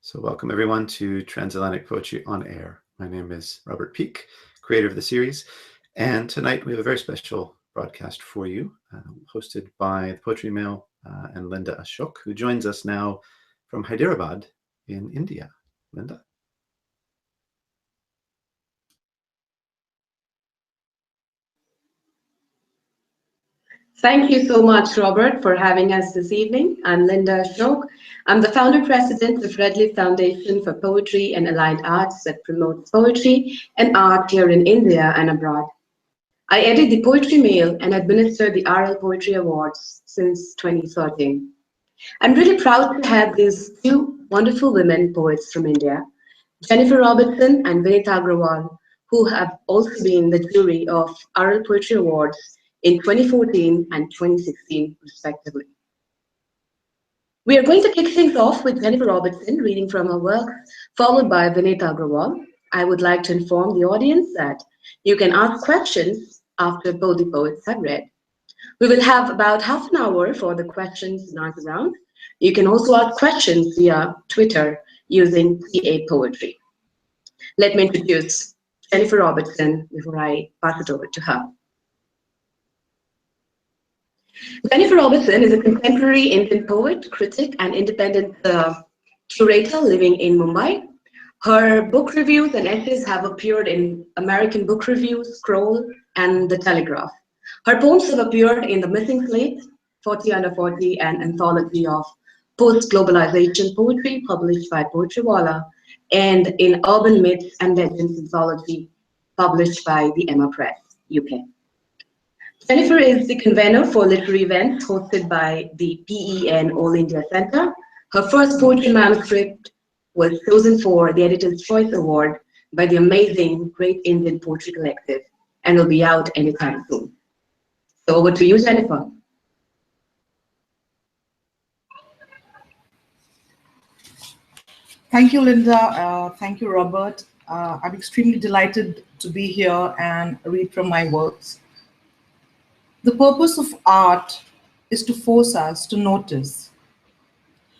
So welcome everyone to Transatlantic Poetry on Air. My name is Robert Peake, creator of the series, and tonight we have a very special broadcast for you, hosted by the Poetry Mail and Linda Ashok, who joins us now from Hyderabad in India. Linda? Thank you so much, Robert, for having us this evening. I'm Linda Ashok. I'm the founder-president of RædLeaf Foundation for Poetry and Allied Arts that promotes poetry and art here in India and abroad. I edit the Poetry Mail and administer the RL Poetry Awards since 2013. I'm really proud to have these two wonderful women poets from India, Jennifer Robertson and Vinita Agrawal, who have also been the jury of RL Poetry Awards in 2014 and 2016, respectively. We are going to kick things off with Jennifer Robertson reading from her work, followed by Vinita Agrawal. I would like to inform the audience that you can ask questions after both the poets have read. We will have about half an hour for the questions and answer round. You can also ask questions via Twitter using TA Poetry. Let me introduce Jennifer Robertson before I pass it over to her. Jennifer Robertson is a contemporary Indian poet, critic, and independent curator living in Mumbai. Her book reviews and essays have appeared in American Book Review, Scroll, and The Telegraph. Her poems have appeared in The Missing Slate, 40 Under 40, and Anthology of Post-Globalization Poetry, published by Poetry Wala, and in Urban Myths and Legends Anthology, published by the Emma Press, UK. Jennifer is the convener for literary events hosted by the PEN All India Centre. Her first poetry manuscript was chosen for the Editor's Choice Award by the amazing Great Indian Poetry Collective and will be out anytime soon. So over to you, Jennifer. Thank you, Linda. Thank you, Robert. I'm extremely delighted to be here and read from my works. The purpose of art is to force us to notice.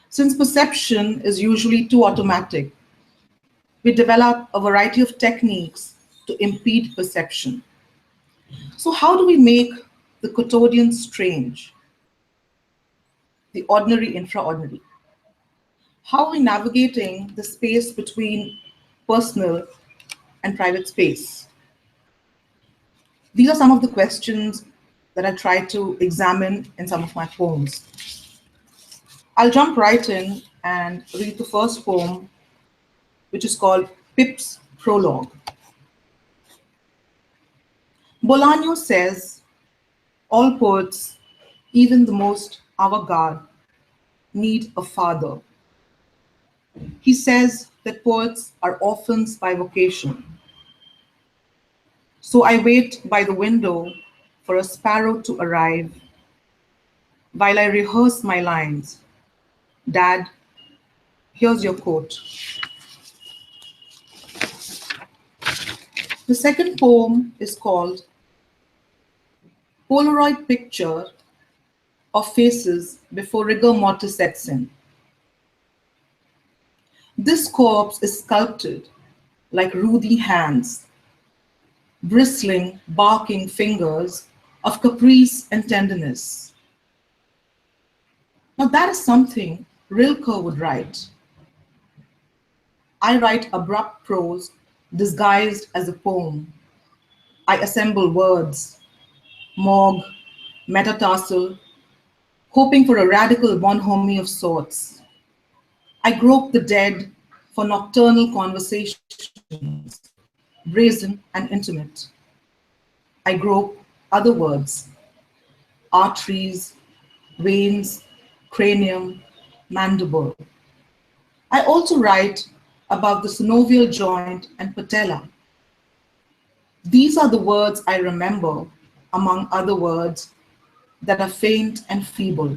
Since perception is usually too automatic, we develop a variety of techniques to impede perception. So how do we make the quotidian strange, the ordinary intraordinary? How are we navigating the space between personal and private space? These are some of the questions that I try to examine in some of my poems. I'll jump right in and read the first poem, which is called Pip's Prologue. Bolaño says, all poets, even the most avant-garde, need a father. He says that poets are orphans by vocation. So I wait by the window for a sparrow to arrive while I rehearse my lines. Dad, here's your quote. The second poem is called Polaroid Picture of Faces Before Rigor Mortis Sets In. This corpse is sculpted like ruddy hands, bristling, barking fingers of caprice and tenderness. Now that is something Rilke would write. I write abrupt prose disguised as a poem. I assemble words, morgue, metatarsal, hoping for a radical bonhomie of sorts. I grope the dead for nocturnal conversations, brazen and intimate. I grope other words, arteries, veins, cranium, mandible. I also write about the synovial joint and patella. These are the words I remember, among other words that are faint and feeble,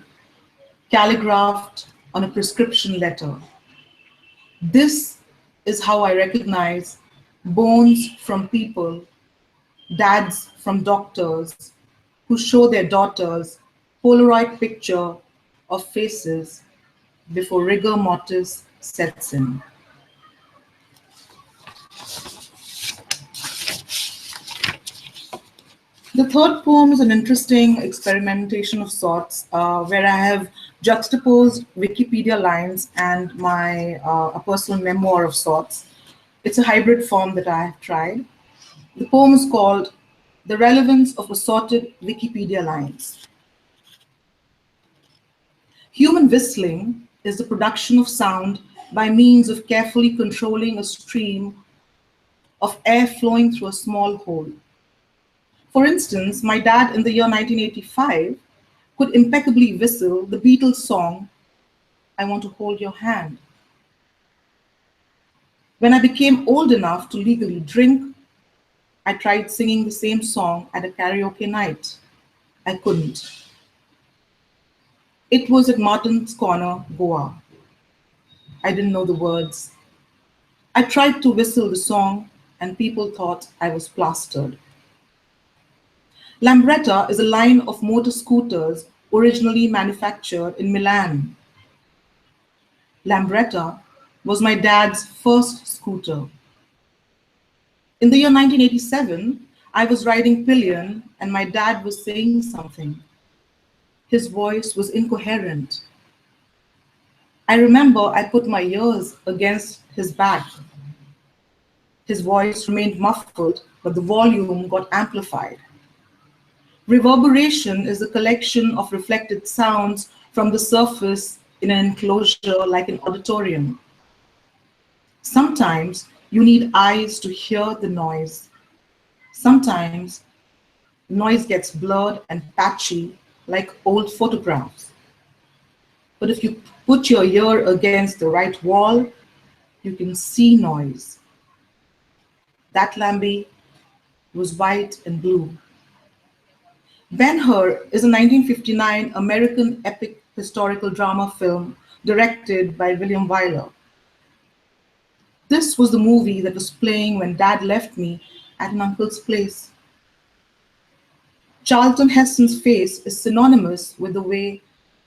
calligraphed on a prescription letter. This is how I recognize bones from people, dads from doctors, who show their daughters Polaroid picture of faces before rigor mortis sets in. The third poem is an interesting experimentation of sorts, where I have juxtaposed Wikipedia lines and a personal memoir of sorts. It's a hybrid form that I have tried. The poem is called The Relevance of Assorted Wikipedia Lines. Human whistling is the production of sound by means of carefully controlling a stream of air flowing through a small hole. For instance, my dad in the year 1985 could impeccably whistle the Beatles song, I Want to Hold Your Hand. When I became old enough to legally drink, I tried singing the same song at a karaoke night. I couldn't. It was at Martin's Corner, Goa. I didn't know the words. I tried to whistle the song and people thought I was plastered. Lambretta is a line of motor scooters originally manufactured in Milan. Lambretta was my dad's first scooter. In the year 1987, I was riding pillion and my dad was saying something. His voice was incoherent. I remember I put my ears against his back. His voice remained muffled, but the volume got amplified. Reverberation is a collection of reflected sounds from the surface in an enclosure like an auditorium. Sometimes you need eyes to hear the noise. Sometimes the noise gets blurred and patchy like old photographs. But if you put your ear against the right wall, you can see noise. That Lamby was white and blue. Ben-Hur is a 1959 American epic historical drama film directed by William Wyler. This was the movie that was playing when Dad left me at an uncle's place. Charlton Heston's face is synonymous with the way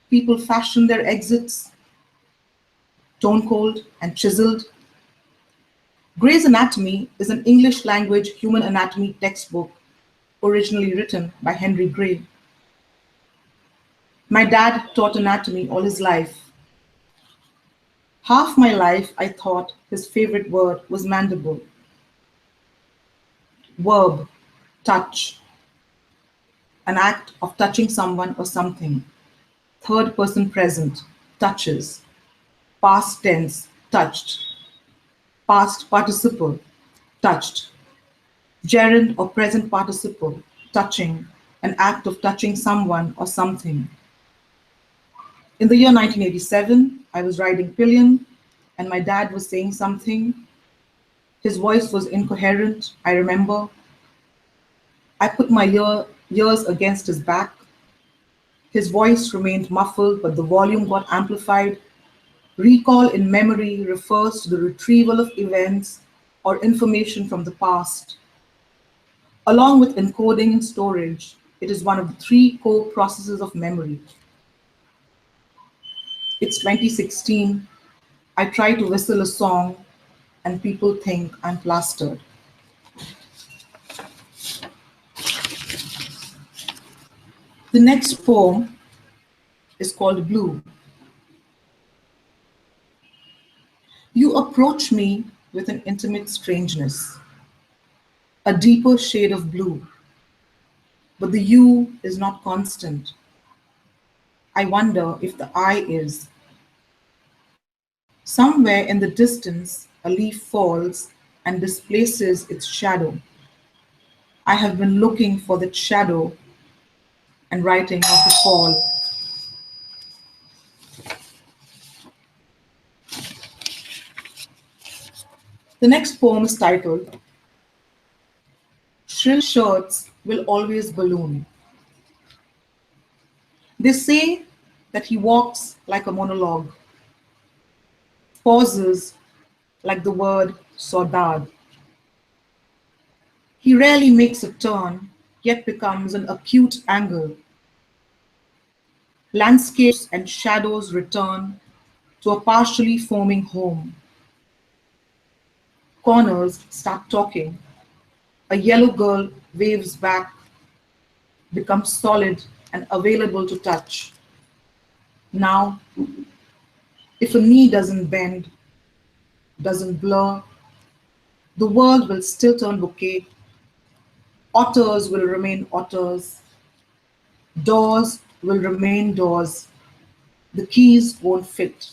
people fashion their exits, stone-cold and chiseled. Gray's Anatomy is an English language human anatomy textbook originally written by Henry Gray. My dad taught anatomy all his life. Half my life I thought his favorite word was mandible. Verb, touch. An act of touching someone or something. Third person present, touches. Past tense, touched. Past participle, touched. Gerund or present participle, touching, an act of touching someone or something. In the year 1987, I was riding pillion and my dad was saying something. His voice was incoherent, I remember. I put my ears against his back. His voice remained muffled, but the volume got amplified. Recall in memory refers to the retrieval of events or information from the past. Along with encoding and storage, it is one of the three core processes of memory. It's 2016. I try to whistle a song and people think I'm plastered. The next poem is called Blue. You approach me with an intimate strangeness, a deeper shade of blue, but the you is not constant. I wonder if the I is. Somewhere in the distance, a leaf falls and displaces its shadow. I have been looking for that shadow and writing of the fall. The next poem is titled, Shrill Shirts Will Always Balloon. They say that he walks like a monologue, pauses like the word saudade. He rarely makes a turn, yet becomes an acute angle. Landscapes and shadows return, to a partially foaming home. Corners start talking. A yellow girl waves back, becomes solid and available to touch. Now, if a knee doesn't bend, doesn't blur, the world will still turn bouquet. Otters will remain otters. Doors will remain doors. The keys won't fit.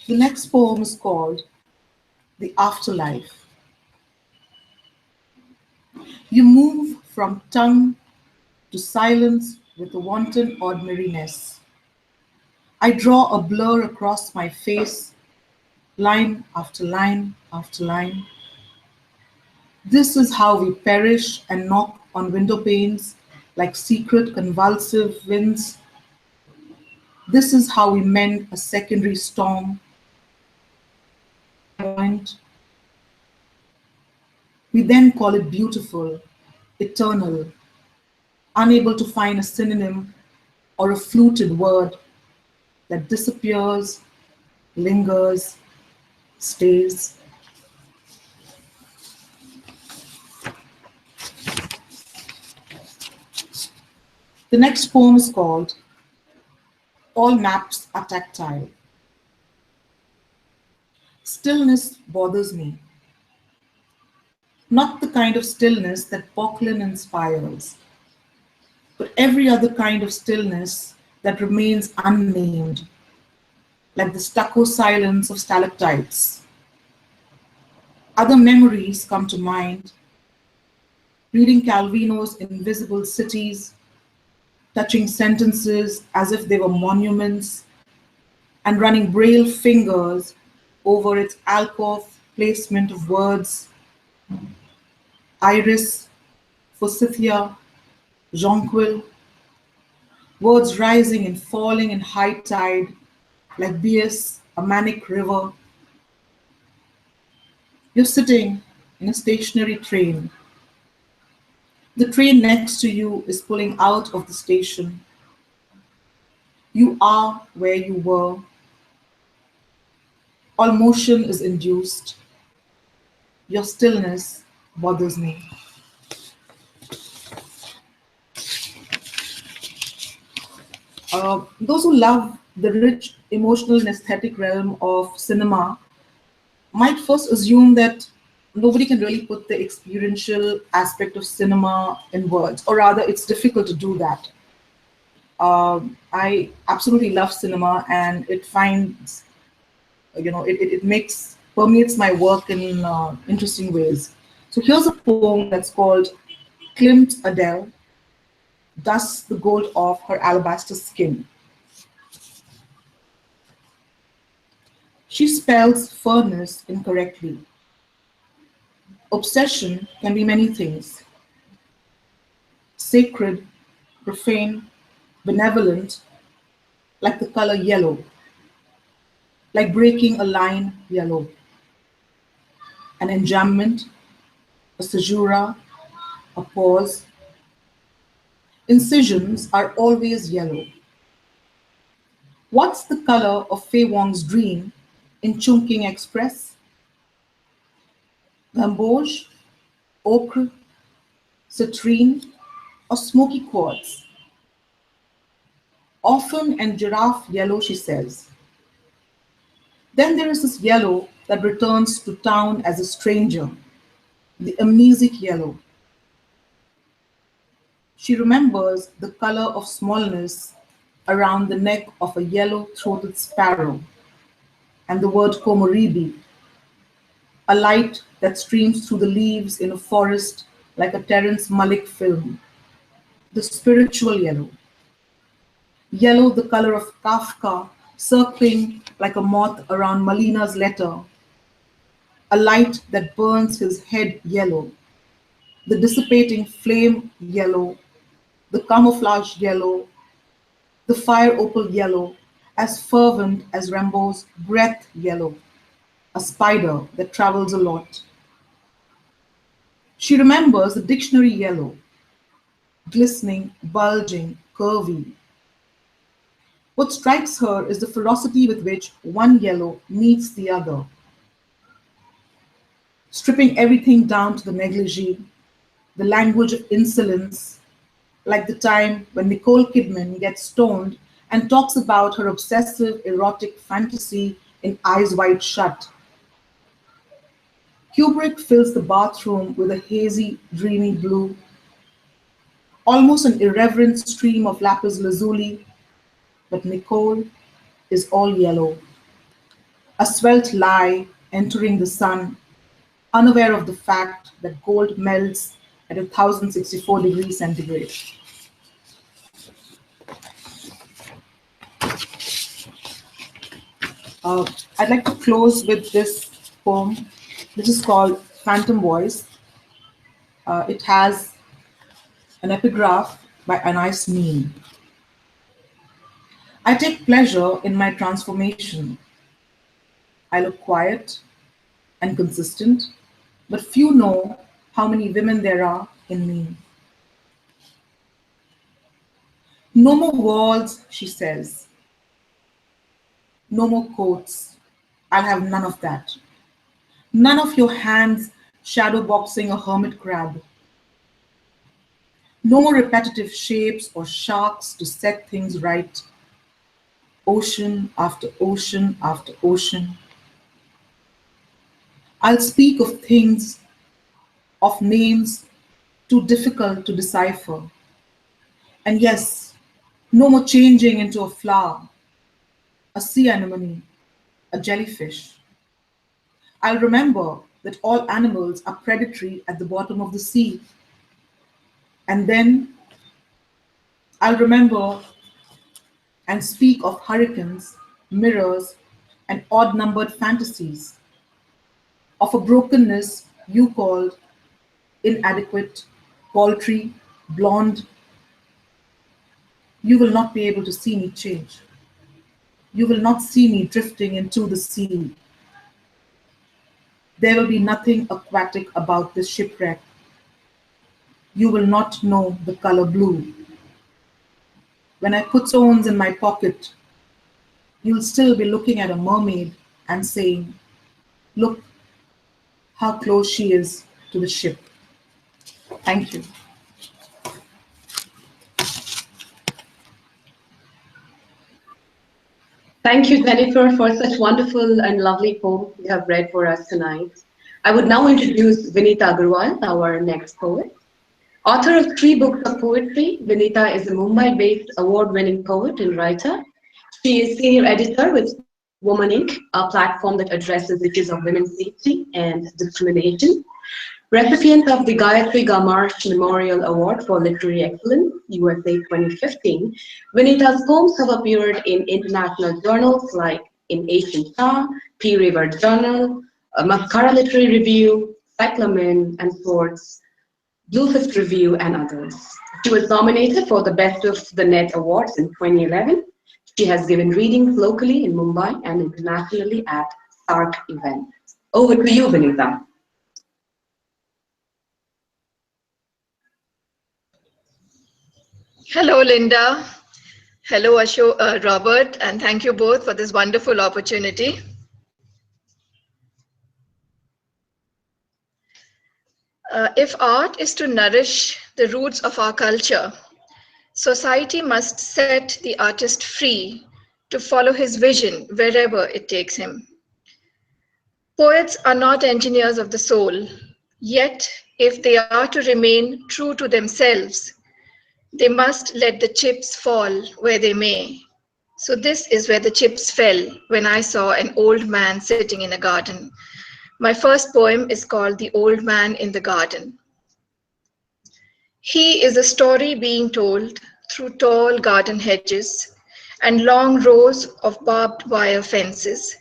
The next poem is called The Afterlife. You move from tongue to silence with a wanton ordinariness. I draw a blur across my face, line after line after line. This is how we perish and knock on window panes like secret convulsive winds. This is how we mend a secondary storm. We then call it beautiful, eternal, unable to find a synonym or a fluted word that disappears, lingers, stays. The next poem is called All Maps Are Tactile. Stillness bothers me. Not the kind of stillness that Poquelin inspires, but every other kind of stillness that remains unnamed, like the stucco silence of stalactites. Other memories come to mind, reading Calvino's Invisible Cities, touching sentences as if they were monuments, and running braille fingers over its alcove placement of words. Iris, Forsythia, jonquil, words rising and falling in high tide, like Bias, a manic river. You're sitting in a stationary train. The train next to you is pulling out of the station. You are where you were. All motion is induced. Your stillness bothers me. Those who love the rich emotional and aesthetic realm of cinema might first assume that nobody can really put the experiential aspect of cinema in words, or rather it's difficult to do that. I absolutely love cinema, and it finds, it permeates my work in interesting ways. So here's a poem that's called Klimt Adele, Dusts the Gold Off Her Alabaster Skin. She spells furnace incorrectly. Obsession can be many things. Sacred, profane, benevolent, like the color yellow, like breaking a line yellow. An enjambment, a caesura, a pause. Incisions are always yellow. What's the color of Fei Wong's dream in Chungking Express? Gamboge, ochre, citrine, or smoky quartz? Often and giraffe yellow, she says. Then there is this yellow that returns to town as a stranger, the amnesic yellow. She remembers the color of smallness around the neck of a yellow-throated sparrow, and the word komoribi, a light that streams through the leaves in a forest like a Terence Malick film. The spiritual yellow. Yellow, the color of Kafka, circling like a moth around Malina's letter. A light that burns his head yellow. The dissipating flame yellow. The camouflage yellow. The fire opal yellow, as fervent as Rimbaud's breath yellow. A spider that travels a lot. She remembers the dictionary yellow, glistening, bulging, curvy. What strikes her is the ferocity with which one yellow meets the other, stripping everything down to the negligee, the language of insolence, like the time when Nicole Kidman gets stoned and talks about her obsessive erotic fantasy in Eyes Wide Shut. Kubrick fills the bathroom with a hazy, dreamy blue, almost an irreverent stream of lapis lazuli, but Nicole is all yellow, a svelte lie entering the sun, unaware of the fact that gold melts at 1064 degrees centigrade. I'd like to close with this poem. This is called Phantom Voice. It has an epigraph by Anais Nin. I take pleasure in my transformation. I look quiet and consistent, but few know how many women there are in me. No more walls, she says. No more coats. I'll have none of that. None of your hands shadow boxing a hermit crab. No more repetitive shapes or sharks to set things right. Ocean after ocean after ocean. I'll speak of things, of names too difficult to decipher. And yes, no more changing into a flower, a sea anemone, a jellyfish. I'll remember that all animals are predatory at the bottom of the sea. And then I'll remember and speak of hurricanes, mirrors, and odd-numbered fantasies, of a brokenness you called inadequate, paltry, blonde. You will not be able to see me change. You will not see me drifting into the sea. There will be nothing aquatic about this shipwreck. You will not know the color blue. When I put stones in my pocket, you'll still be looking at a mermaid and saying, look how close she is to the ship. Thank you. Thank you, Jennifer, for such wonderful and lovely poem you have read for us tonight. I would now introduce Vinita Agrawal, our next poet. Author of 3 books of poetry, Vinita is a Mumbai-based award-winning poet and writer. She is senior editor with Woman Inc., a platform that addresses issues of women's safety and discrimination. Recipient of the Gayatri Gamarsh Memorial Award for Literary Excellence, USA 2015, Vinita's poems have appeared in international journals like in Asian Star, Peer Reviewed Journal, Mascara Literary Review, Cyclamen and Swords, Blue Fist Review, and others. She was nominated for the Best of the Net Awards in 2011. She has given readings locally in Mumbai and internationally at SARC events. Over to you, Vinita. Hello, Linda. Hello, Ashok, Robert, and thank you both for this wonderful opportunity. If art is to nourish the roots of our culture, society must set the artist free to follow his vision wherever it takes him. Poets are not engineers of the soul, yet if they are to remain true to themselves, they must let the chips fall where they may. So this is where the chips fell when I saw an old man sitting in a garden. My first poem is called The Old Man in the Garden. He is a story being told through tall garden hedges and long rows of barbed wire fences.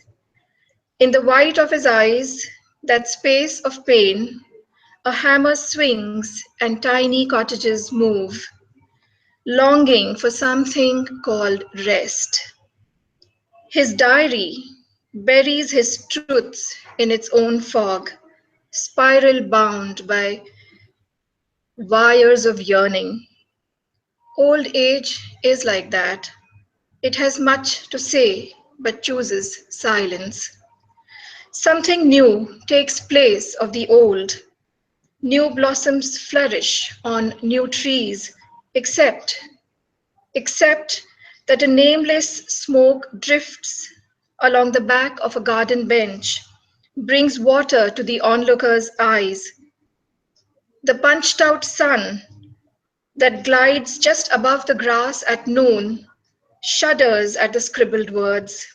In the white of his eyes, that space of pain, a hammer swings and tiny cottages move, longing for something called rest. His diary buries his truths in its own fog, spiral bound by wires of yearning. Old age is like that. It has much to say, but chooses silence. Something new takes place of the old. New blossoms flourish on new trees, except that a nameless smoke drifts along the back of a garden bench, brings water to the onlooker's eyes. The punched out sun that glides just above the grass at noon shudders at the scribbled words,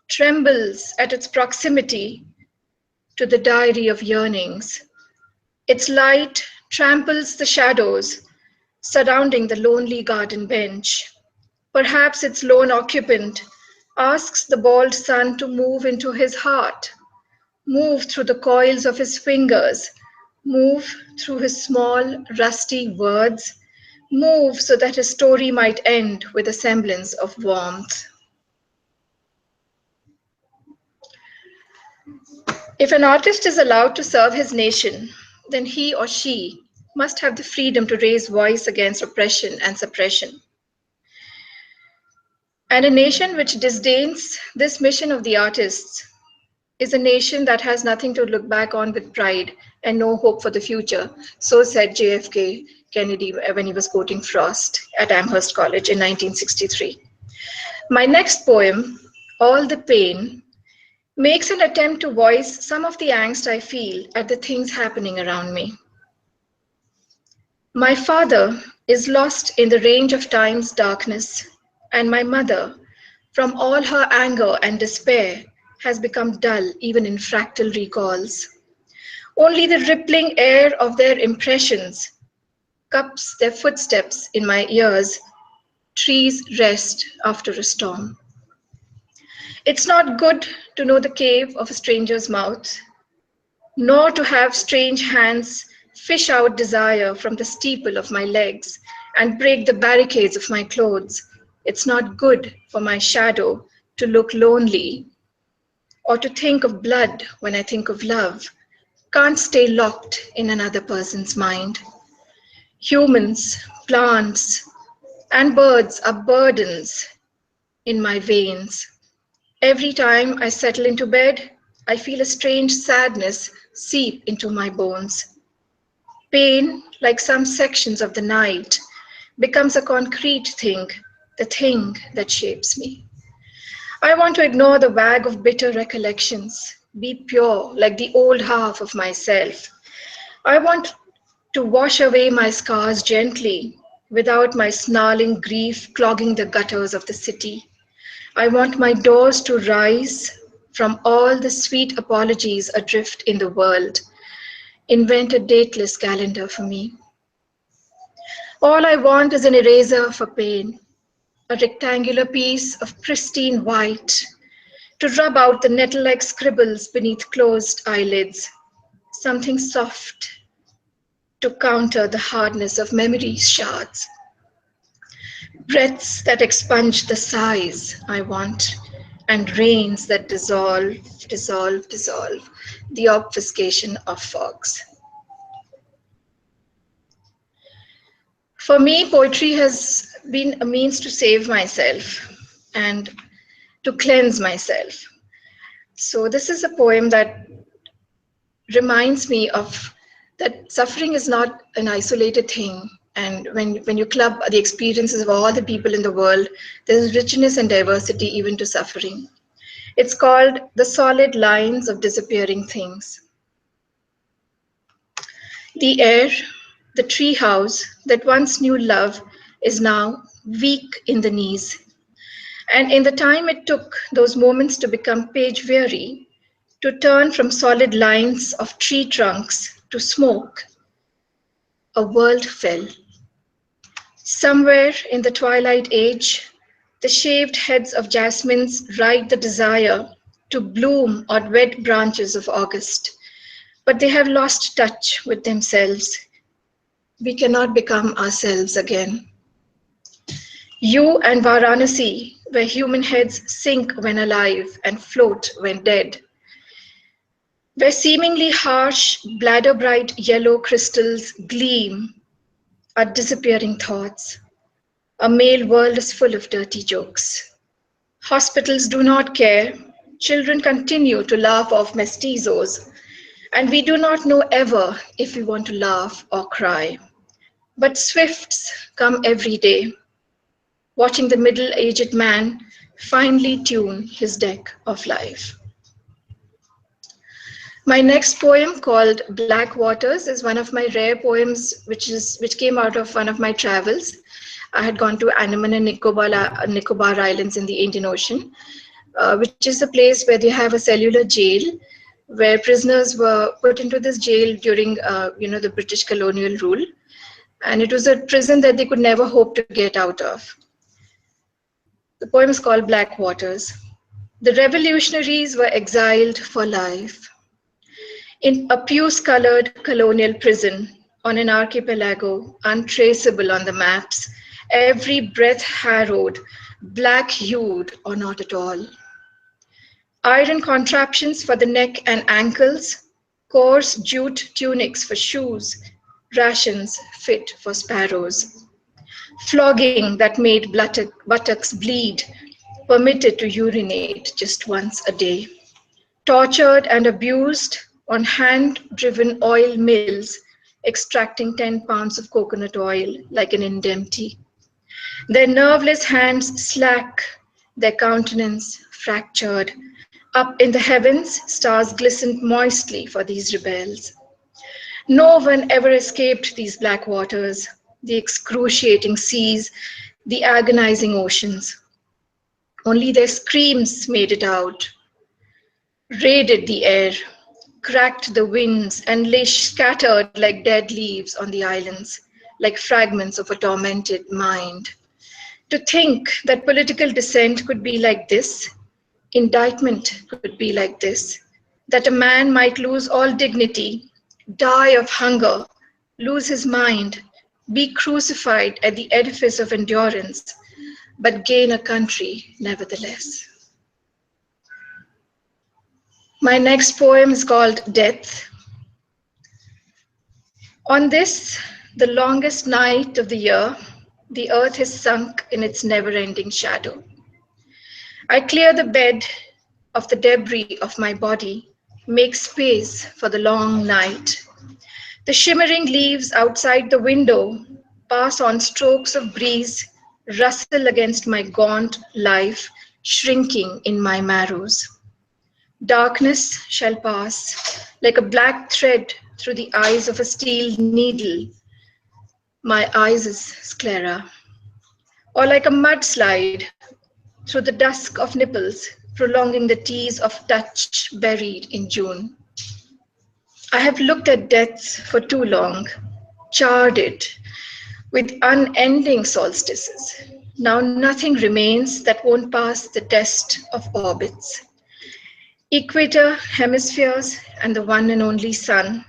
trembles at its proximity to the diary of yearnings. Its light tramples the shadows surrounding the lonely garden bench. Perhaps its lone occupant asks the bald sun to move into his heart, move through the coils of his fingers, move through his small, rusty words, move so that his story might end with a semblance of warmth. If an artist is allowed to serve his nation, then he or she must have the freedom to raise voice against oppression and suppression. And a nation which disdains this mission of the artists is a nation that has nothing to look back on with pride and no hope for the future. So said JFK Kennedy when he was quoting Frost at Amherst College in 1963. My next poem, All the Pain, makes an attempt to voice some of the angst I feel at the things happening around me. My father is lost in the range of time's darkness, and my mother, from all her anger and despair, has become dull even in fractal recalls. Only the rippling air of their impressions cups their footsteps in my ears. Trees rest after a storm. It's not good to know the cave of a stranger's mouth, nor to have strange hands fish out desire from the steeple of my legs and break the barricades of my clothes. It's not good for my shadow to look lonely or to think of blood when I think of love. Can't stay locked in another person's mind. Humans, plants, and birds are burdens in my veins. Every time I settle into bed, I feel a strange sadness seep into my bones. Pain, like some sections of the night, becomes a concrete thing, the thing that shapes me. I want to ignore the wag of bitter recollections, be pure like the old half of myself. I want to wash away my scars gently, without my snarling grief clogging the gutters of the city. I want my doors to rise from all the sweet apologies adrift in the world. Invent a dateless calendar for me. All I want is an eraser for pain, a rectangular piece of pristine white to rub out the nettle-like scribbles beneath closed eyelids, something soft to counter the hardness of memory's shards. Breaths that expunge the sighs I want, and rains that dissolve the obfuscation of fogs. For me, poetry has been a means to save myself and to cleanse myself. So this is a poem that reminds me of that suffering is not an isolated thing. And when you club the experiences of all the people in the world, there's richness and diversity even to suffering. It's called The Solid Lines of Disappearing Things. The air, the tree house that once knew love is now weak in the knees. And in the time it took those moments to become page weary, to turn from solid lines of tree trunks to smoke, a world fell. Somewhere in the twilight age, the shaved heads of jasmines ride the desire to bloom on wet branches of August, but they have lost touch with themselves. We cannot become ourselves again. You and Varanasi, where human heads sink when alive and float when dead, where seemingly harsh, bladder-bright yellow crystals gleam, are disappearing thoughts. A male world is full of dirty jokes. Hospitals do not care. Children continue to laugh off mestizos. And we do not know ever if we want to laugh or cry. But swifts come every day, watching the middle-aged man finely tune his deck of life. My next poem, called Black Waters, is one of my rare poems which came out of one of my travels. I had gone to Andaman and Nicobar Islands in the Indian Ocean, which is a place where they have a cellular jail, where prisoners were put into this jail during the British colonial rule. And it was a prison that they could never hope to get out of. The poem is called Black Waters. The revolutionaries were exiled for life in a puce-colored colonial prison on an archipelago untraceable on the maps, every breath harrowed, black-hued or not at all. Iron contraptions for the neck and ankles, coarse jute tunics for shoes, rations fit for sparrows. Flogging that made buttocks bleed, permitted to urinate just once a day. Tortured and abused on hand-driven oil mills, extracting 10 pounds of coconut oil like an indemnity. Their nerveless hands slack, their countenance fractured. Up in the heavens, stars glistened moistly for these rebels. No one ever escaped these black waters, the excruciating seas, the agonizing oceans. Only their screams made it out, raided the air, cracked the winds, and lay scattered like dead leaves on the islands, like fragments of a tormented mind. To think that political dissent could be like this, indictment could be like this, that a man might lose all dignity, die of hunger, lose his mind, be crucified at the edifice of endurance, but gain a country nevertheless. My next poem is called Death. On this, the longest night of the year, the earth is sunk in its never-ending shadow. I clear the bed of the debris of my body, make space for the long night. The shimmering leaves outside the window pass on strokes of breeze, rustle against my gaunt life, shrinking in my marrows. Darkness shall pass like a black thread through the eyes of a steel needle. My eyes is sclera. Or like a mudslide through the dusk of nipples, prolonging the tease of touch buried in June. I have looked at death for too long, charred it with unending solstices. Now nothing remains that won't pass the test of orbits. Equator, hemispheres, and the one and only sun,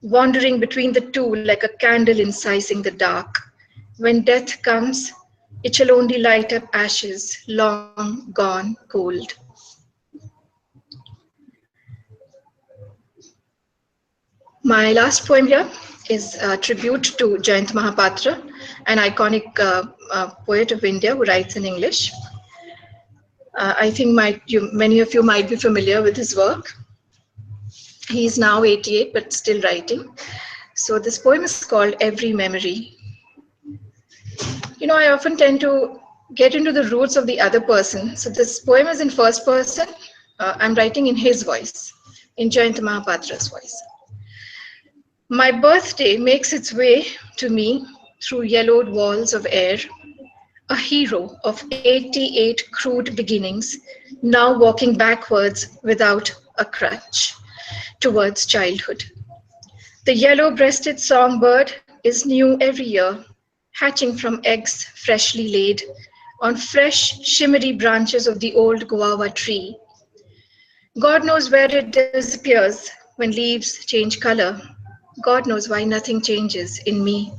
wandering between the two like a candle incising the dark. When death comes, it shall only light up ashes long gone cold. My last poem here is a tribute to Jayant Mahapatra, an iconic poet of India who writes in English. I think many of you might be familiar with his work. He's now 88, but still writing. So this poem is called Every Memory. I often tend to get into the roots of the other person. So this poem is in first person. I'm writing in his voice, in Jayant Mahapatra's voice. My birthday makes its way to me through yellowed walls of air, a hero of 88 crude beginnings, now walking backwards without a crutch towards childhood. The yellow-breasted songbird is new every year, hatching from eggs freshly laid on fresh, shimmery branches of the old guava tree. God knows where it disappears when leaves change color. God knows why nothing changes in me.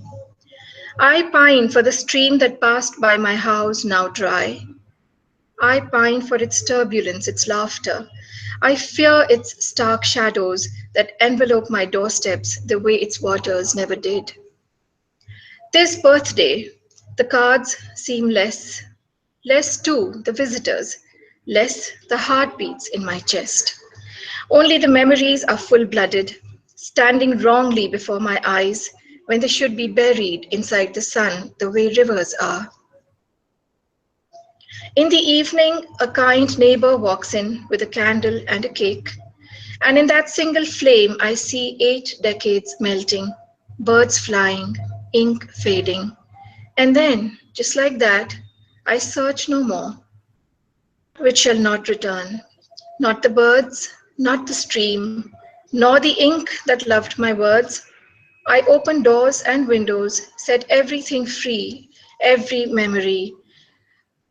I pine for the stream that passed by my house, now dry. I pine for its turbulence, its laughter. I fear its stark shadows that envelope my doorsteps the way its waters never did. This birthday, The cards seem less, less too the visitors, less the heartbeats in my chest. Only the memories are full-blooded, standing wrongly before my eyes when they should be buried inside the sun the way rivers are. In the evening, a kind neighbor walks in with a candle and a cake, and in that single flame I see 8 decades melting, birds flying, ink fading. And then, just like that, I search no more, which shall not return. Not the birds, not the stream, nor the ink that loved my words. I open doors and windows, set everything free, every memory.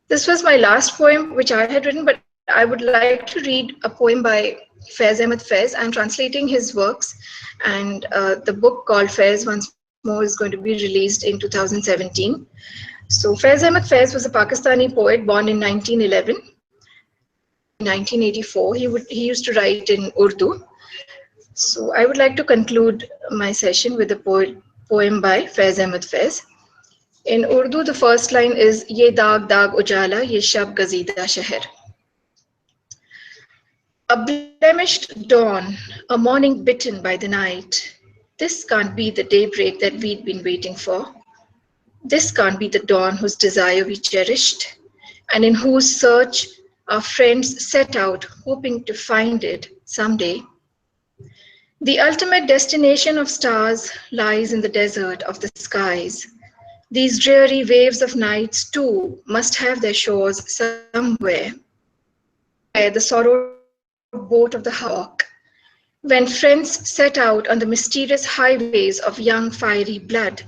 This was my last poem, which I had written, but I would like to read a poem by Faiz Ahmed Faiz. I'm translating his works, and the book called Faiz Once More is going to be released in 2017. So Faiz Ahmed Faiz was a Pakistani poet born in 1911. In 1984, he used to write in Urdu. So I would like to conclude my session with a poem by Faiz Ahmed Faiz. In Urdu, the first line is Ye daag daag ujala, ye shab gazida sheher. A blemished dawn, a morning bitten by the night. This can't be the daybreak that we'd been waiting for. This can't be the dawn whose desire we cherished, and in whose search our friends set out hoping to find it someday. The ultimate destination of stars lies in the desert of the skies. These dreary waves of nights too must have their shores somewhere. Where the sorrowed boat of the hawk. When friends set out on the mysterious highways of young fiery blood,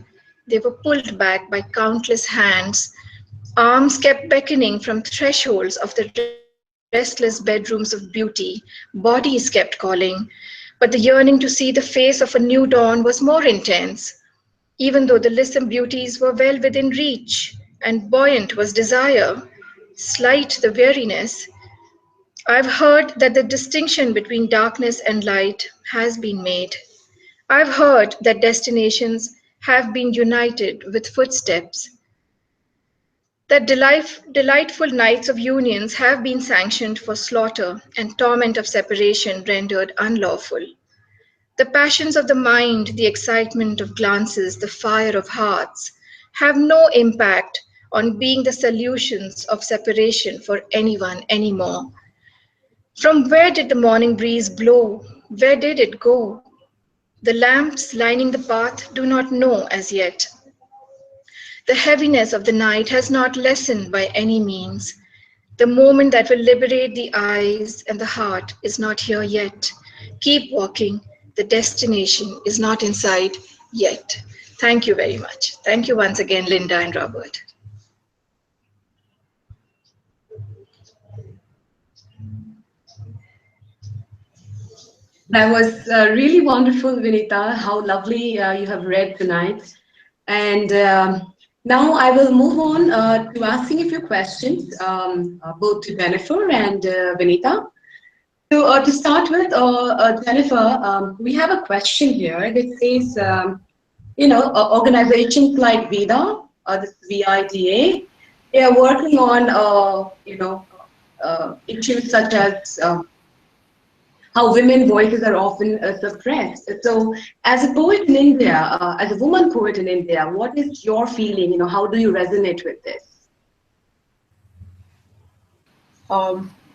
they were pulled back by countless hands. Arms kept beckoning from thresholds of the restless bedrooms of beauty. Bodies kept calling. But the yearning to see the face of a new dawn was more intense. Even though the lissom beauties were well within reach, and buoyant was desire, slight the weariness, I've heard that the distinction between darkness and light has been made. I've heard that destinations have been united with footsteps, that delightful nights of unions have been sanctioned for slaughter and torment of separation rendered unlawful. The passions of the mind, the excitement of glances, the fire of hearts have no impact on being the solutions of separation for anyone anymore. From where did the morning breeze blow? Where did it go? The lamps lining the path do not know as yet. The heaviness of the night has not lessened by any means. The moment that will liberate the eyes and the heart is not here yet. Keep walking. The destination is not in sight yet. Thank you very much. Thank you once again, Linda and Robert. That was really wonderful, Vinita. How lovely you have read tonight. And now I will move on to asking a few questions, both to Jennifer and Vinita. So to start with, Jennifer, we have a question here that says, organizations like VIDA, this VIDA, they are working on, issues such as how women voices are often suppressed. So as a poet in India, as a woman poet in India, what is your feeling? How do you resonate with this?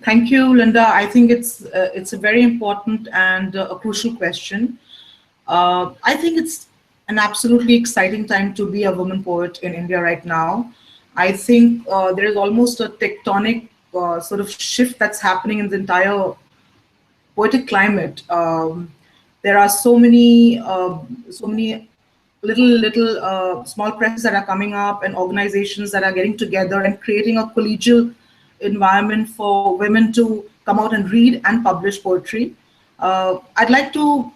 Thank you, Linda. I think it's a very important and a crucial question. I think it's an absolutely exciting time to be a woman poet in India right now. I think there is almost a tectonic sort of shift that's happening in the entire poetic climate. There are so many little small presses that are coming up and organizations that are getting together and creating a collegial environment for women to come out and read and publish poetry. I'd like to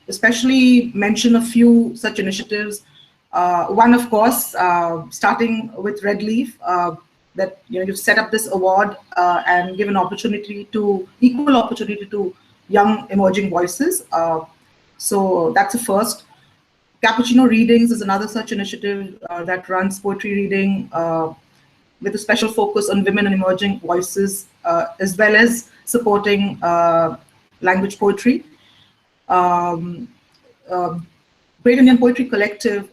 especially mention a few such initiatives. One, of course, starting with RædLeaf, that you've set up this award and give an opportunity to equal opportunity to young emerging voices. So that's a first. Cappuccino Readings is another such initiative that runs poetry reading with a special focus on women and emerging voices, as well as supporting language poetry. Great Indian Poetry Collective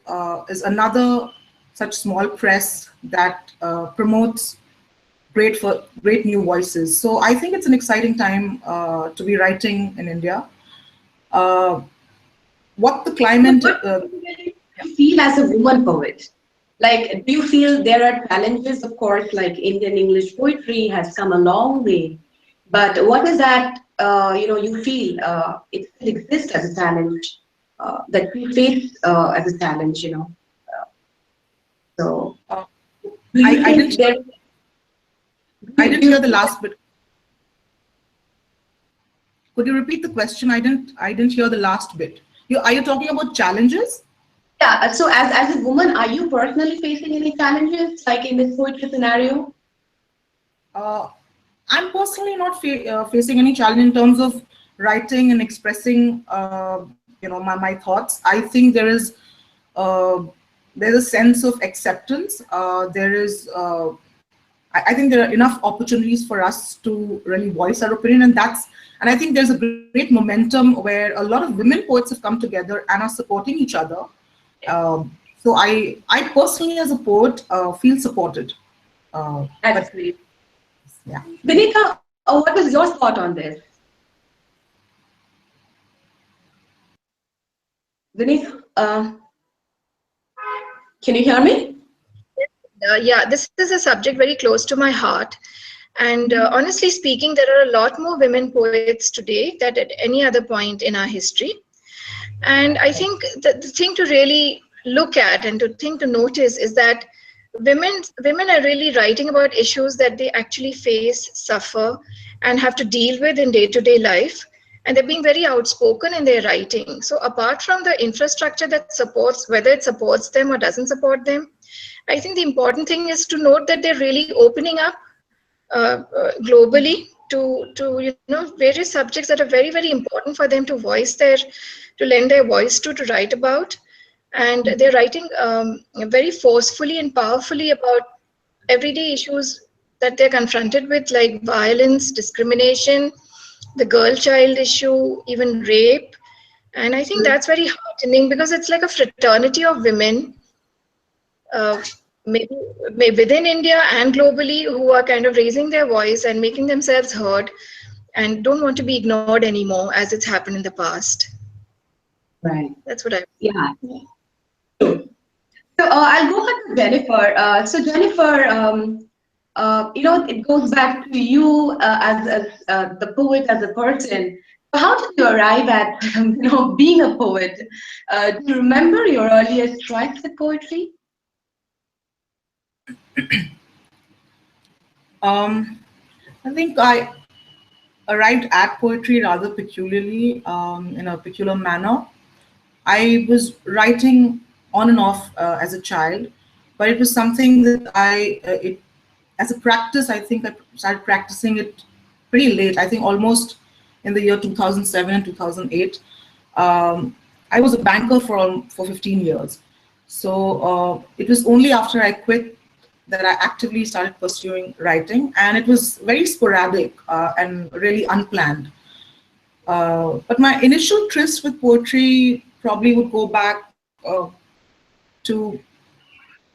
is another such small press that promotes great new voices. So I think it's an exciting time to be writing in India. What the climate... What do you feel as a woman poet? Like, do you feel there are challenges? Of course, like Indian English poetry has come a long way, but what is that, you feel it still exists as a challenge, that we face as a challenge, So, do you think there... I didn't hear the last bit. Could you repeat the question? I didn't hear the last bit. Are you talking about challenges? Yeah, so as a woman, are you personally facing any challenges, like in this poetry scenario? I'm personally not facing any challenge in terms of writing and expressing, my thoughts. I think there's a sense of acceptance. I think there are enough opportunities for us to really voice our opinion, and I think there's a great momentum where a lot of women poets have come together and are supporting each other. So I personally, as a poet, feel supported. That's great. Yeah. Vinita, what is your thought on this? Vinita, can you hear me? Yeah, this is a subject very close to my heart. And honestly speaking, there are a lot more women poets today than at any other point in our history. And I think that the thing to really look at and to notice is that women are really writing about issues that they actually face, suffer, and have to deal with in day-to-day life. And they're being very outspoken in their writing. So apart from the infrastructure that supports, whether it supports them or doesn't support them, I think the important thing is to note that they're really opening up globally to various subjects that are very, very important for them to lend their voice to write about. And they're writing very forcefully and powerfully about everyday issues that they're confronted with, like violence, discrimination, the girl-child issue, even rape. And I think that's very heartening, because it's like a fraternity of women, maybe within India and globally, who are kind of raising their voice and making themselves heard and don't want to be ignored anymore as it's happened in the past. Right. That's what I... Yeah. So I'll go back to Jennifer. So Jennifer, it goes back to you as the poet, as a person. How did you arrive at being a poet? Do you remember your earliest strikes with poetry? I think I arrived at poetry rather peculiarly, in a peculiar manner. I was writing on and off as a child, but it was something that as a practice, I think I started practicing it pretty late. I think almost in the year 2007 and 2008. I was a banker for 15 years. So it was only after I quit that I actively started pursuing writing, and it was very sporadic and really unplanned. But my initial tryst with poetry probably would go back to,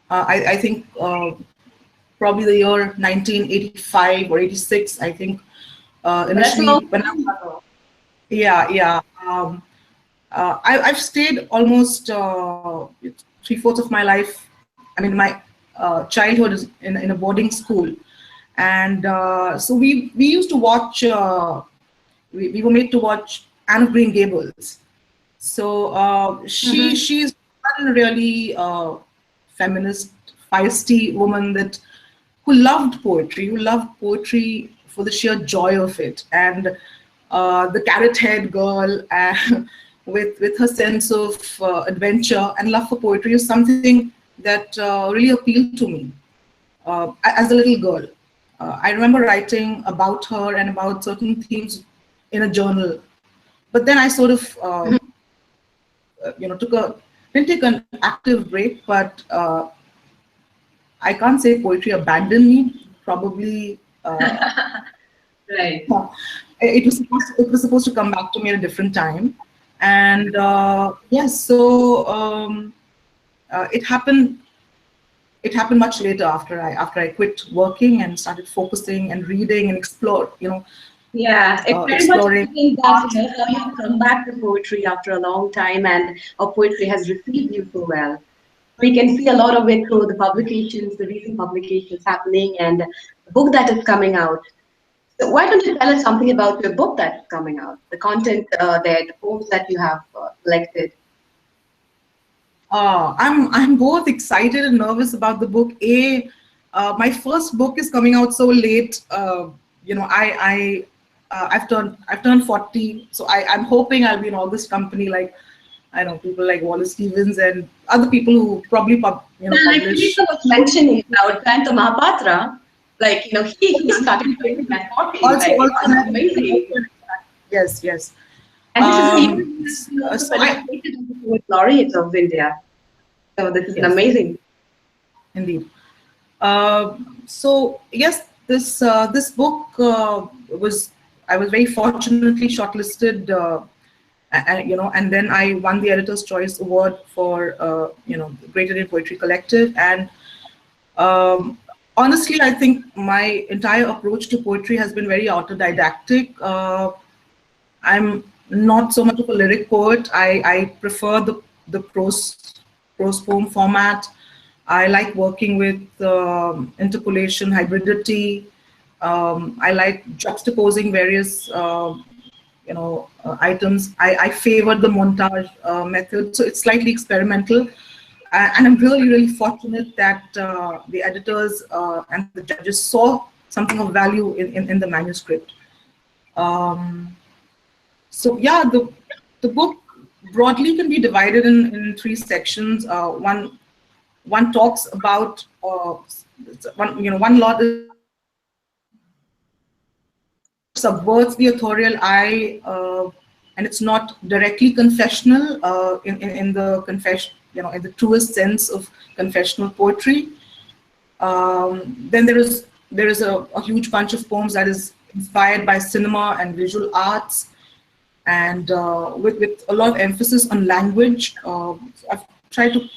I think, probably the year 1985 or 86, I think. Initially, I've stayed almost 3/4 of my life. I mean, my childhood is in a boarding school, and so we used to watch. We were made to watch Anne of Green Gables. So she's one really feminist, feisty woman who loved poetry for the sheer joy of it, and the carrot-haired girl with her sense of adventure and love for poetry is something that really appealed to me as a little girl. I remember writing about her and about certain themes in a journal, but then I sort of took a didn't take an active break, but I can't say poetry abandoned me. Probably Right. it was supposed to come back to me at a different time, and yes, so it happened. It happened much later after I quit working and started focusing and reading and explore. Yeah, it's very Exploring much something that how you come back to poetry after a long time, and how poetry has received you so well. We can see a lot of it through the publications, the recent publications happening, and the book that is coming out. So why don't you tell us something about your book that's coming out, the content there, the poems that you have selected? I'm both excited and nervous about the book. My first book is coming out so late. I've turned 40, so I'm hoping I'll be in August company, like I know people like Wallace Stevens and other people who probably Well, like publish. Lisa was mentioning now, Granta Mahapatra, like he started writing at 40, Also, like also, it's amazing. yes. And this is the So I, poet laureate of India. So this is yes, amazing. indeed. So yes, this book I was very fortunately shortlisted, and then I won the Editor's Choice Award for the Great Indian Poetry Collective. And honestly, I think my entire approach to poetry has been very autodidactic. I'm not so much of a lyric poet. I prefer the prose poem format. I like working with interpolation, hybridity. I like juxtaposing various items. I favor the montage method, so it's slightly experimental. And I'm really fortunate that the editors and the judges saw something of value in the manuscript. So yeah, the book broadly can be divided in three sections. One talks about one lot subverts the authorial eye, and it's not directly confessional in the confession, in the truest sense of confessional poetry. Then there is a huge bunch of poems that is inspired by cinema and visual arts, and with a lot of emphasis on language. I've tried to,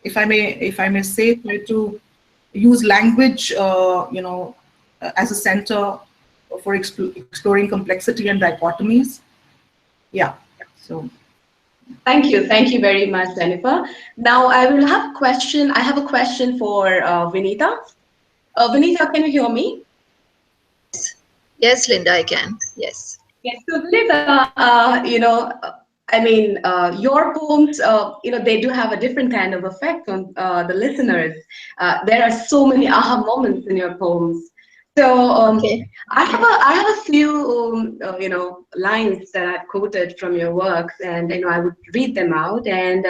if I may say, try to use language, as a center for exploring complexity and dichotomies. Yeah. So. Thank you very much, Jennifer. Now I will have a question. I have a question for Vinita. Vinita, can you hear me? Yes, Linda, I can. Yes. Yes. So Vinita, your poems, they do have a different kind of effect on the listeners. There are so many aha moments in your poems. So Okay. I have a few lines that I've quoted from your works, and I would read them out, and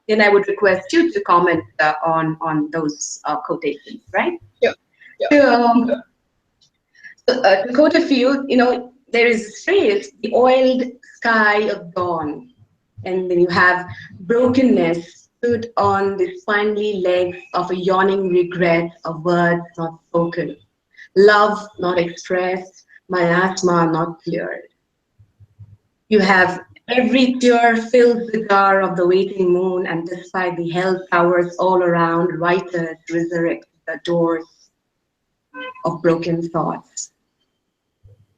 then I would request you to comment on those quotations, right? Yeah. So, to quote a few, there is this phrase, the oiled sky of dawn, and then you have brokenness stood on the spindly legs of a yawning regret of words not spoken. Love not expressed, my asthma not cleared. You have every tear fills the jar of the waiting moon, and despite the hell towers all around, writers resurrect the doors of broken thoughts.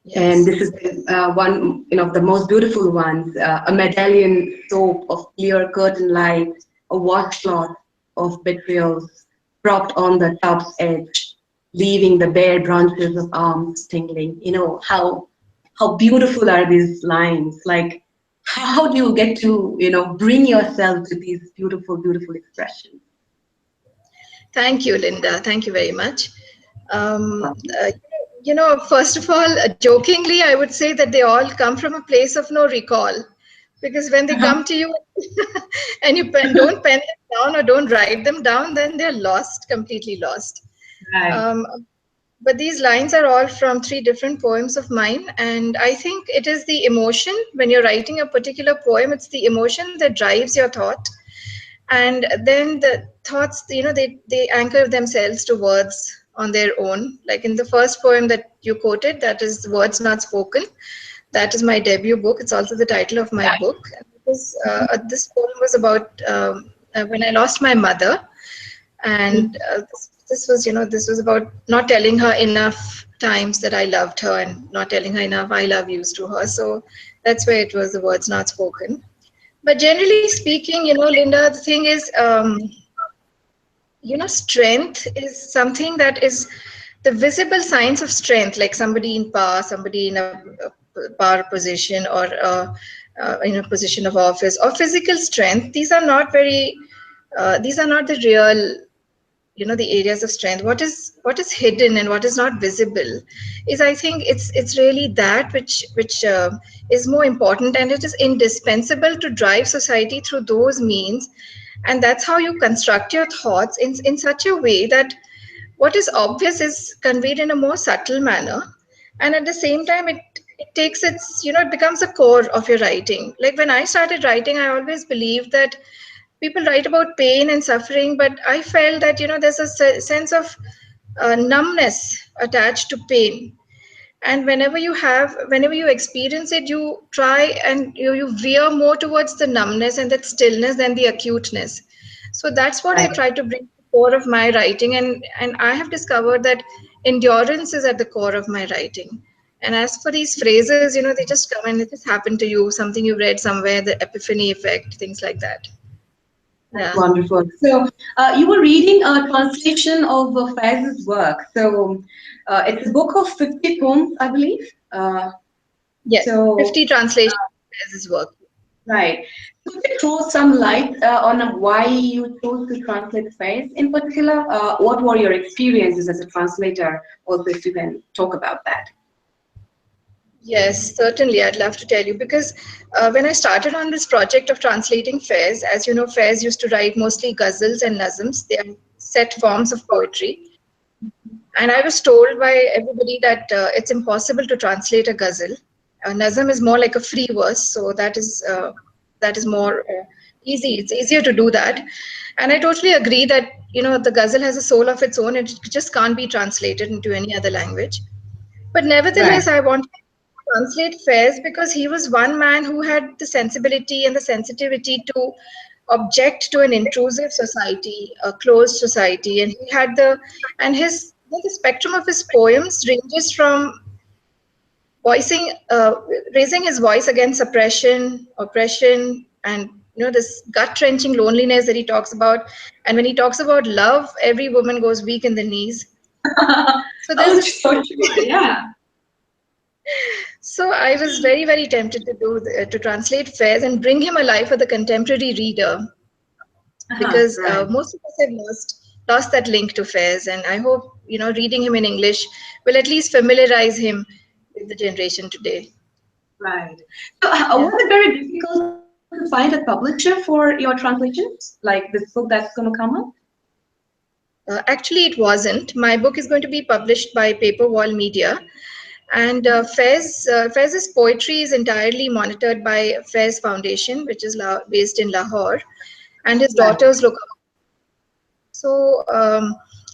Yes. And this is one of the most beautiful ones, a medallion soap of clear curtain light, a washcloth of betrayals propped on the tub's edge, leaving the bare branches of arms tingling. How beautiful are these lines? Like, how do you get to, bring yourself to these beautiful, beautiful expressions? Thank you, Linda. Thank you very much. First of all, jokingly, I would say that they all come from a place of no recall. Because when they come to you and you don't pen them down or don't write them down, then they're lost, completely lost. Right. But these lines are all from 3 different poems of mine. And I think it is the emotion. When you're writing a particular poem, it's the emotion that drives your thought. And then the thoughts, they anchor themselves to words on their own. Like in the first poem that you quoted, that is Words Not Spoken. That is my debut book. It's also the title of my book. And this poem was about when I lost my mother, and this was about not telling her enough times that I loved her, and not telling her enough I love yous to her. So that's where it was the words not spoken. But generally speaking, Linda, the thing is, strength is something that is the visible signs of strength, like somebody in power, somebody in a power position, or in a position of office, or physical strength. These are not the real, the areas of strength. What is hidden and what is not visible is, I think, it's really that which is more important, and it is indispensable to drive society through those means. And that's how you construct your thoughts in such a way that what is obvious is conveyed in a more subtle manner, and at the same time it takes it becomes a core of your writing. Like when I started writing, I always believed that people write about pain and suffering, but I felt that there's a sense of numbness attached to pain. And whenever you experience it, you try and you veer more towards the numbness and that stillness than the acuteness. So that's what I Right. try to bring to the core of my writing, and I have discovered that endurance is at the core of my writing. And as for these phrases, they just come and it just happened to you, something you read somewhere, the epiphany effect, things like that. That's Yeah. wonderful. So you were reading a translation of Faiz's work. So it's a book of 50 poems, I believe. Yes, So 50 translations of his work. right. Could you throw some light on why you chose to translate Faiz in particular? What were your experiences as a translator? Also, if you can talk about that. Yes, certainly. I'd love to tell you, because when I started on this project of translating Faiz, as you know, Faiz used to write mostly ghazals and nazms. They are set forms of poetry. And I was told by everybody that it's impossible to translate a ghazal. Nazm is more like a free verse, so that is more easy. It's easier to do that. And I totally agree that the ghazal has a soul of its own. It just can't be translated into any other language. But Right. nevertheless, I wanted to translate Faiz because he was one man who had the sensibility and the sensitivity to object to an intrusive society, a closed society, and he had the spectrum of his poems ranges from raising his voice against oppression, and this gut-wrenching loneliness that he talks about. And when he talks about love, every woman goes weak in the knees. So there's Oh, this. so true. Yeah. So I was very, very tempted to translate Faiz and bring him alive for the contemporary reader, because Right. most of us have lost that link to Faiz, and I hope reading him in English will at least familiarize him with the generation today. Right. So, Yeah. was it very difficult to find a publisher for your translations, like this book that's going to come up? Actually, it wasn't. My book is going to be published by Paperwall Media, and Faiz's poetry is entirely monitored by Faiz Foundation, which is based in Lahore, and his Right. daughters look. So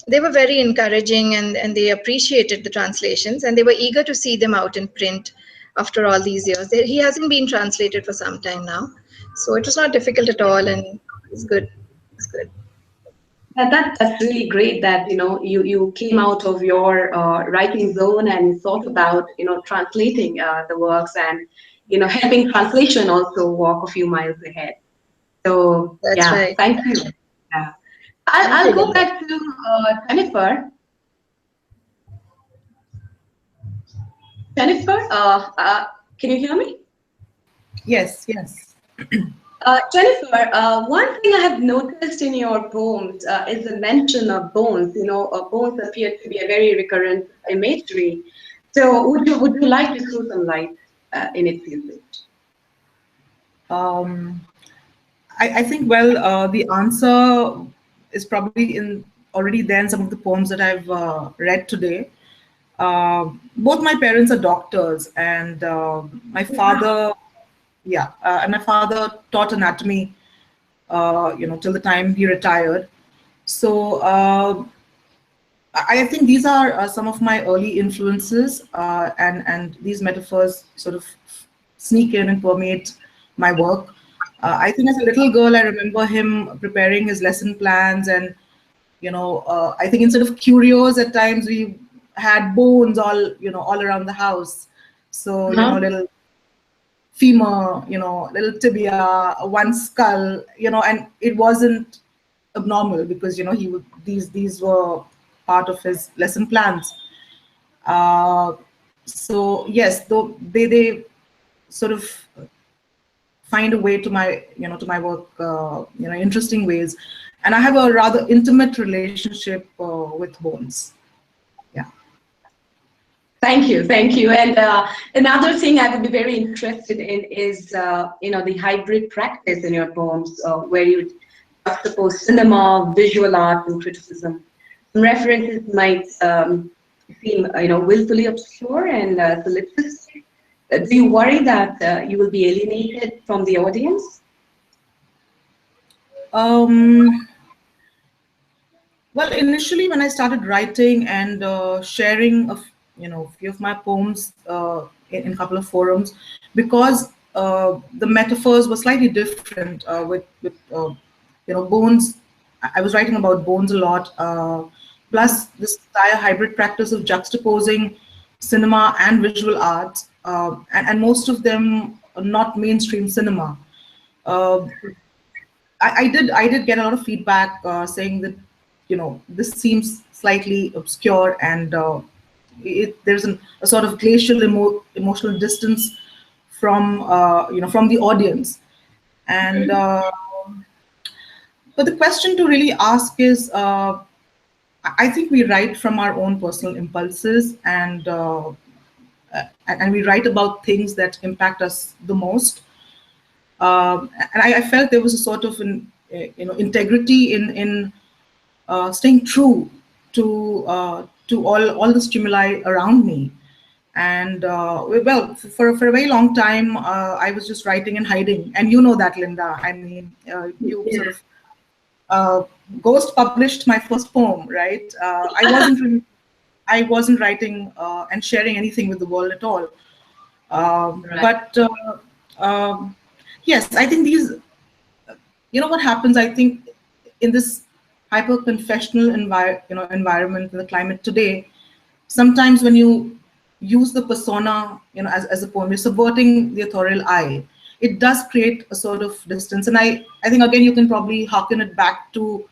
they were very encouraging, and they appreciated the translations, and they were eager to see them out in print after all these years. He hasn't been translated for some time now, so it was not difficult at all, and it's good. It's good. That's really great that you came out of your writing zone and thought about translating the works and helping translation also walk a few miles ahead. So That's yeah, right. thank you. Yeah. Thank you, I'll go Linda. back to Jennifer. Jennifer, can you hear me? Yes, yes. Jennifer, one thing I have noticed in your poems is the mention of bones. Bones appear to be a very recurrent imagery. So, would you like to throw some light in its usage? Um, I think, well, the answer is probably already there in some of the poems that I've read today. Both my parents are doctors, and my father, yeah, and my father taught anatomy till the time he retired. So I think these are some of my early influences, and these metaphors sort of sneak in and permeate my work. I think as a little girl, I remember him preparing his lesson plans, and I think instead of curios, at times we had bones all around the house. So little femur, little tibia, one skull, and it wasn't abnormal because he would these were part of his lesson plans. So yes, though they sort of find a way to my work, interesting ways, and I have a rather intimate relationship with bones. Yeah. Thank you. And another thing I would be very interested in is the hybrid practice in your poems, where you juxtapose cinema, visual art, and criticism. Some references might seem willfully obscure and solipsistic. Do you worry that you will be alienated from the audience? Well, initially when I started writing and sharing few of my poems in a couple of forums, because the metaphors were slightly different with bones. I was writing about bones a lot, plus this entire hybrid practice of juxtaposing cinema and visual arts, and most of them are not mainstream cinema. I did get a lot of feedback saying that this seems slightly obscure, and there's a sort of glacial emotional distance from from the audience. And but the question to really ask is, I think we write from our own personal impulses, and we write about things that impact us the most. And I felt there was a sort of integrity in staying true to all the stimuli around me. And well, for a very long time, I was just writing and hiding, and you know that, Linda. I mean, you sort of ghost published my first poem, right? I wasn't writing and sharing anything with the world at all. Right. But yes, I think these, what happens, I think, in this hyper confessional environment, in the climate today, sometimes when you use the persona, as a poem, you're subverting the authorial eye. It does create a sort of distance. And I think, again, you can probably harken it back to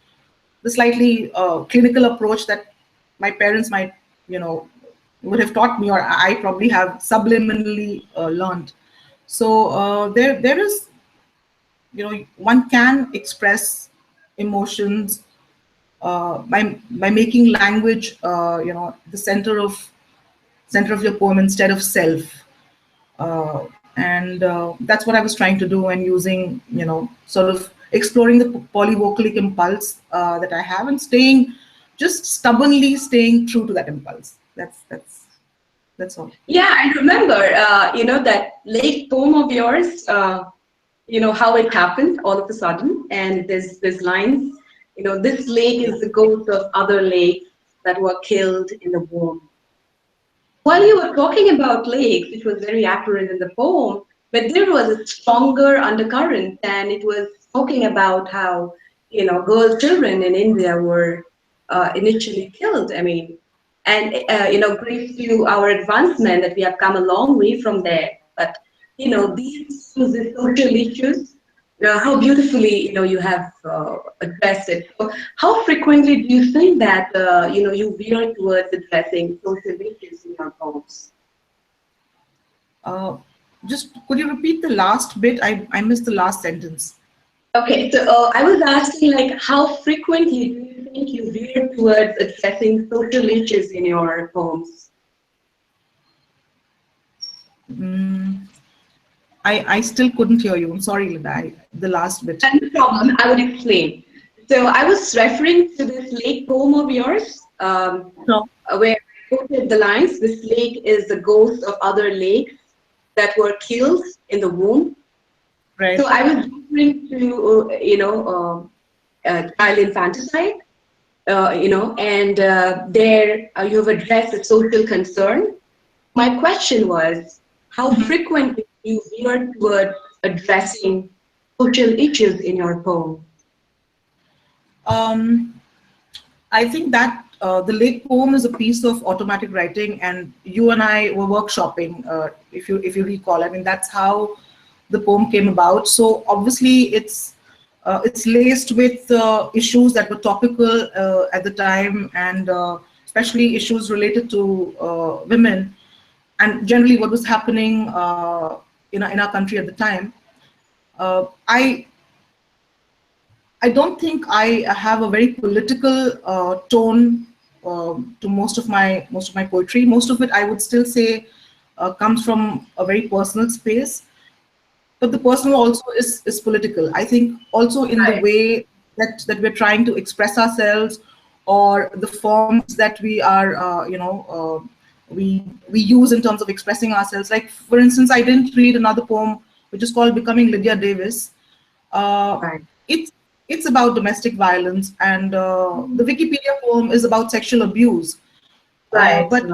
the slightly clinical approach that my parents might, would have taught me, or I probably have subliminally learned. So there is, one can express emotions by making language, the center of your poem instead of self. And that's what I was trying to do, and using, sort of exploring the polyvocalic impulse that I have, and just stubbornly staying true to that impulse. That's all. Yeah, I remember, that late poem of yours, how it happened all of a sudden. And there's lines, this lake is the ghost of other lakes that were killed in the womb. While you were talking about lakes, which was very accurate in the poem, but there was a stronger undercurrent, and it was talking about how, children in India were initially killed. I mean, and great to our advancement that we have come a long way from there. But these social issues, how beautifully you have addressed it. So how frequently do you think that you veer towards addressing social issues in your poems? Just could you repeat the last bit? I missed the last sentence. Okay, so I was asking, like, how frequently do you think you veer towards addressing social issues in your poems? I still couldn't hear you. I'm sorry, Linda. The last bit. No problem. I would explain. So I was referring to this lake poem of yours, where I quoted the lines, "This lake is the ghost of other lakes that were killed in the womb." Right. So I was referring to, child infanticide, and there you have addressed a social concern. My question was, how frequently do you veer toward addressing social issues in your poem? I think that the lake poem is a piece of automatic writing, and you and I were workshopping, if you recall. I mean, that's how the poem came about. So obviously, it's laced with issues that were topical at the time, and especially issues related to women, and generally what was happening in our country at the time. I don't think I have a very political tone to most of my poetry. Most of it, I would still say, comes from a very personal space. But the personal also is political. I think also in the way that we're trying to express ourselves, or the forms that we are, we use in terms of expressing ourselves. Like, for instance, I didn't read another poem which is called Becoming Lydia Davis. It's about domestic violence, and the Wikipedia poem is about sexual abuse. But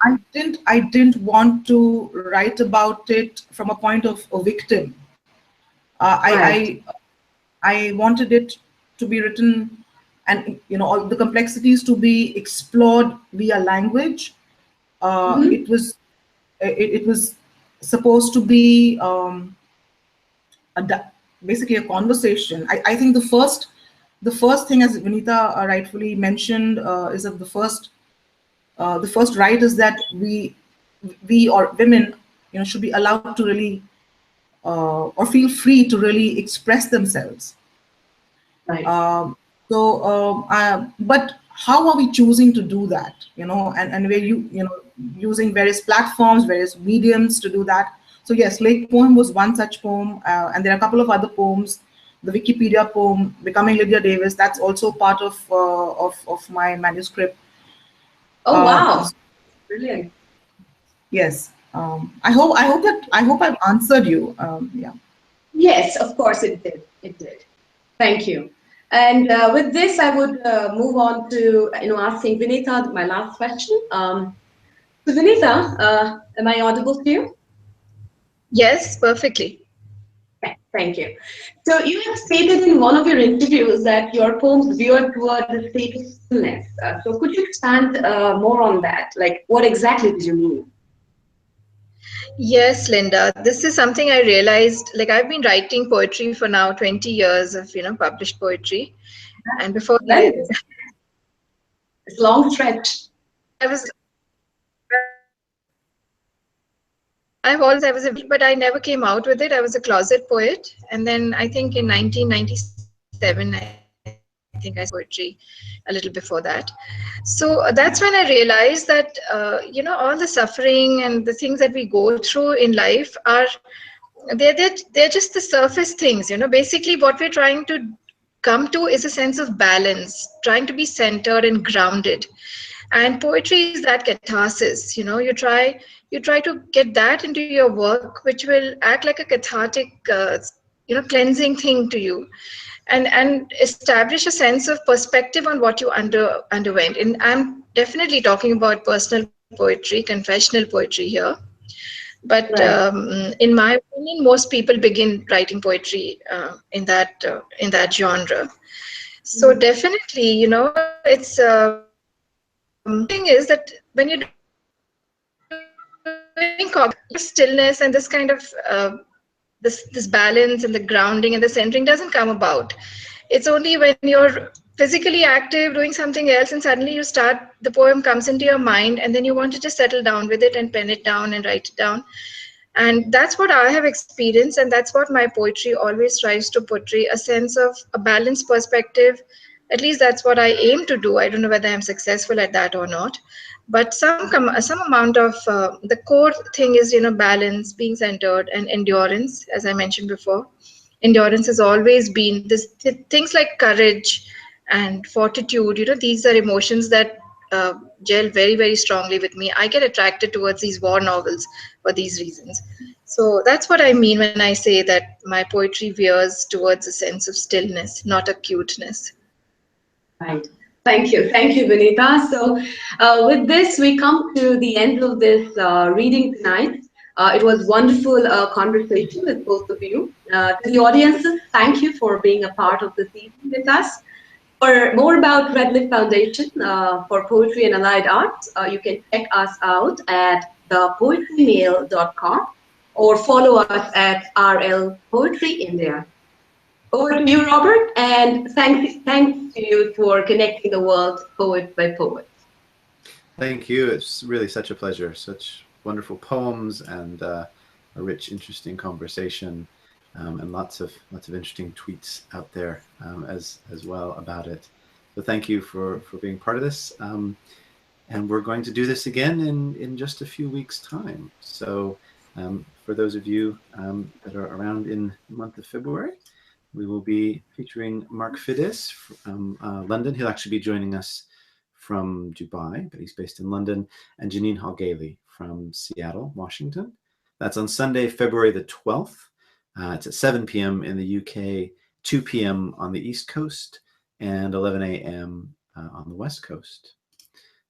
I didn't want to write about it from a point of a victim. I wanted it to be written, and all the complexities to be explored via language. It was supposed to be basically a conversation. I think the first thing, as Vinita rightfully mentioned, is that the first right is that we or women, should be allowed to really or feel free to really express themselves. But how are we choosing to do that? And we're using various platforms, various mediums to do that. So yes, Lake poem was one such poem, and there are a couple of other poems. The Wikipedia poem, Becoming Lydia Davis, that's also part of my manuscript. Oh wow! Brilliant. Yes. I hope I've answered you. Yeah. Yes, of course it did. It did. Thank you. And with this, I would move on to asking Vinita my last question. So Vinita, am I audible to you? Yes, perfectly. Okay, thank you. So you have stated in one of your interviews that your poems veer toward the state of stillness. So could you expand more on that? Like, what exactly did you mean? Yes, Linda, this is something I realized. Like, I've been writing poetry for now 20 years of published poetry, and before that, it's a long stretch. But I never came out with it. I was a closet poet, and then I think in 1997, I think I started poetry a little before that. So that's when I realized that all the suffering and the things that we go through in life are they're just the surface things. Basically what we're trying to come to is a sense of balance, trying to be centered and grounded. And poetry is that catharsis. You try to get that into your work, which will act like a cathartic cleansing thing to you, and establish a sense of perspective on what you underwent. And I'm definitely talking about personal poetry, confessional poetry here. But in my opinion, most people begin writing poetry in that genre. So definitely, it's thing is that when you're doing stillness and this kind of this balance and the grounding and the centering doesn't come about. It's only when you're physically active doing something else and suddenly the poem comes into your mind, and then you want to just settle down with it and pen it down and write it down. And that's what I have experienced, and that's what my poetry always tries to portray, a sense of a balanced perspective. At least that's what I aim to do. I don't know whether I'm successful at that or not, but some amount of the core thing is balance, being centered, and endurance. As I mentioned before, endurance has always been this things like courage and fortitude. These are emotions that gel very, very strongly with me. I get attracted towards these war novels for these reasons. So that's what I mean when I say that my poetry veers towards a sense of stillness, not acuteness. Right. Thank you. Thank you, Vinita. So with this, we come to the end of this reading tonight. It was wonderful conversation with both of you. To the audiences, thank you for being a part of this evening with us. For more about RædLeaf Foundation for Poetry and Allied Arts, you can check us out at thepoetrymail.com or follow us at RL Poetry India. Over to you, Robert, and thanks to you for connecting the world poet by poet. Thank you. It's really such a pleasure. Such wonderful poems and a rich, interesting conversation, and lots of interesting tweets out there as well about it. So thank you for being part of this. And we're going to do this again in just a few weeks' time. So for those of you that are around in the month of February, we will be featuring Mark Fides from London. He'll actually be joining us from Dubai, but he's based in London, and Janine Hall-Gailey from Seattle, Washington. That's on Sunday, February the 12th. It's at 7 p.m. in the UK, 2 p.m. on the East Coast, and 11 a.m. On the West Coast.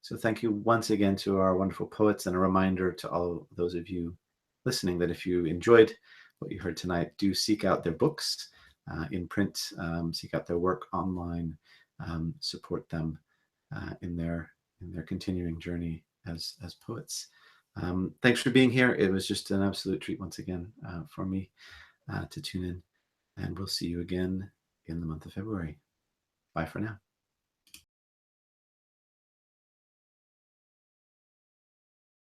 So thank you once again to our wonderful poets, and a reminder to all those of you listening that if you enjoyed what you heard tonight, do seek out their books in print, seek out their work online, support them in their continuing journey as poets. Thanks for being here. It was just an absolute treat once again for me to tune in, and we'll see you again in the month of February. Bye for now.